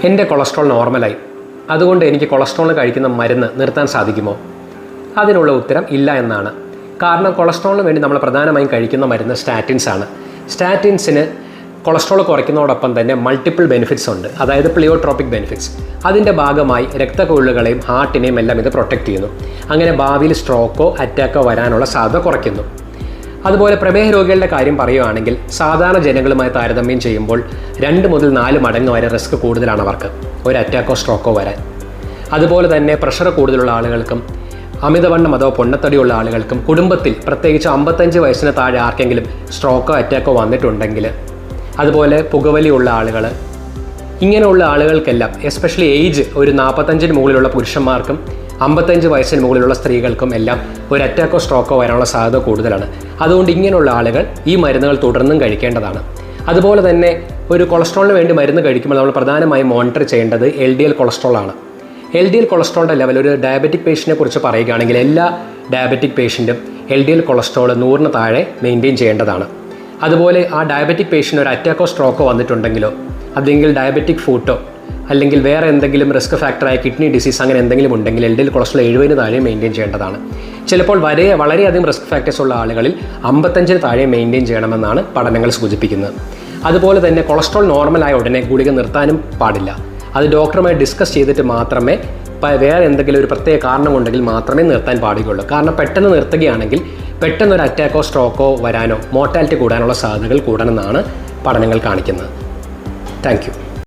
എൻ്റെ കൊളസ്ട്രോൾ നോർമലായി, അതുകൊണ്ട് എനിക്ക് കൊളസ്ട്രോളിന് കഴിക്കുന്ന മരുന്ന് നിർത്താൻ സാധിക്കുമോ? അതിനുള്ള ഉത്തരം ഇല്ല എന്നാണ്. കാരണം കൊളസ്ട്രോളിന് വേണ്ടി നമ്മൾ പ്രധാനമായും കഴിക്കുന്ന മരുന്ന് സ്റ്റാറ്റിൻസ് ആണ്. സ്റ്റാറ്റിൻസിന് കൊളസ്ട്രോൾ കുറയ്ക്കുന്നതോടൊപ്പം തന്നെ മൾട്ടിപ്പിൾ ബെനിഫിറ്റ്സ് ഉണ്ട്, അതായത് പ്ലിയോട്രോപ്പിക് ബെനിഫിറ്റ്സ്. അതിൻ്റെ ഭാഗമായി രക്തക്കൊഴലുകളെയും ഹാർട്ടിനെയും എല്ലാം ഇത് പ്രൊട്ടക്റ്റ് ചെയ്യുന്നു. അങ്ങനെ ഭാവിയിൽ സ്ട്രോക്കോ അറ്റാക്കോ വരാനുള്ള സാധ്യത കുറയ്ക്കുന്നു. അതുപോലെ പ്രമേഹ രോഗികളുടെ കാര്യം പറയുകയാണെങ്കിൽ സാധാരണ ജനങ്ങളുമായി താരതമ്യം ചെയ്യുമ്പോൾ 2 മുതൽ 4 മടങ്ങ് വരെ റിസ്ക് കൂടുതലാണ് അവർക്ക് ഒരു അറ്റാക്കോ സ്ട്രോക്കോ വരാൻ. അതുപോലെ തന്നെ പ്രഷർ കൂടുതലുള്ള ആളുകൾക്കും അമിതവണ്ണം അഥവാ പൊണ്ണത്തടിയുള്ള ആളുകൾക്കും കുടുംബത്തിൽ പ്രത്യേകിച്ച് 55 വയസ്സിന് താഴെ ആർക്കെങ്കിലും സ്ട്രോക്കോ അറ്റാക്കോ വന്നിട്ടുണ്ടെങ്കിൽ, അതുപോലെ പുകവലിയുള്ള ആളുകൾ, ഇങ്ങനെയുള്ള ആളുകൾക്കെല്ലാം എസ്പെഷ്യലി ഏജ് ഒരു 45-ന് മുകളിലുള്ള പുരുഷന്മാർക്കും 55 വയസ്സിന് മുകളിലുള്ള സ്ത്രീകൾക്കും എല്ലാം ഒരു അറ്റാക്കോ സ്ട്രോക്കോ വരാനുള്ള സാധ്യത കൂടുതലാണ്. അതുകൊണ്ട് ഇങ്ങനെയുള്ള ആളുകൾ ഈ മരുന്നുകൾ തുടർന്നും കഴിക്കേണ്ടതാണ്. അതുപോലെ തന്നെ ഒരു കൊളസ്ട്രോളിന് വേണ്ടി മരുന്ന് കഴിക്കുമ്പോൾ നമ്മൾ പ്രധാനമായും മോണിറ്റർ ചെയ്യേണ്ടത് LDL കൊളസ്ട്രോൾ ആണ്. LDL കൊളസ്ട്രോളിൻ്റെ ലെവൽ ഒരു ഡയബറ്റിക് പേഷ്യൻറ്റിനെ കുറിച്ച് പറയുകയാണെങ്കിൽ എല്ലാ ഡയബറ്റിക് പേഷ്യൻറ്റും LDL കൊളസ്ട്രോൾ 100-ന് താഴെ മെയിൻറ്റെയിൻ ചെയ്യേണ്ടതാണ്. അതുപോലെ ആ ഡയബറ്റിക് പേഷ്യൻ്റ് ഒരു അറ്റാക്കോ സ്ട്രോക്കോ വന്നിട്ടുണ്ടെങ്കിലോ അല്ലെങ്കിൽ ഡയബറ്റിക് ഫൂട്ടോ അല്ലെങ്കിൽ വേറെ എന്തെങ്കിലും റിസ്ക് ഫാക്ടറായ കിഡ്നി ഡിസീസ് അങ്ങനെ എന്തെങ്കിലും ഉണ്ടെങ്കിൽ LDL കൊളസ്ട്രോൾ 70-ന് താഴെ മെയിൻറ്റെയിൻ ചെയ്യേണ്ടതാണ്. ചിലപ്പോൾ വളരെയധികം റിസ്ക് ഫാക്ടേഴ്സ് ഉള്ള ആളുകളിൽ 55-ന് താഴെ മെയിൻറ്റെയിൻ ചെയ്യണമെന്നാണ് പഠനങ്ങൾ സൂചിപ്പിക്കുന്നത്. അതുപോലെ തന്നെ കൊളസ്ട്രോൾ നോർമലായ ഉടനെ ഗുളിക നിർത്താനും പാടില്ല. അത് ഡോക്ടറുമായി ഡിസ്കസ് ചെയ്തിട്ട് മാത്രമേ വേറെ എന്തെങ്കിലും ഒരു പ്രത്യേക കാരണം ഉണ്ടെങ്കിൽ മാത്രമേ നിർത്താൻ പാടുകയുള്ളൂ. കാരണം പെട്ടെന്ന് നിർത്തുകയാണെങ്കിൽ പെട്ടെന്നൊരു അറ്റാക്കോ സ്ട്രോക്കോ വരാനോ മോർട്ടാലിറ്റി കൂടാനുള്ള സാധ്യതകൾ കൂടണമെന്നാണ് പഠനങ്ങൾ കാണിക്കുന്നത്. Thank you.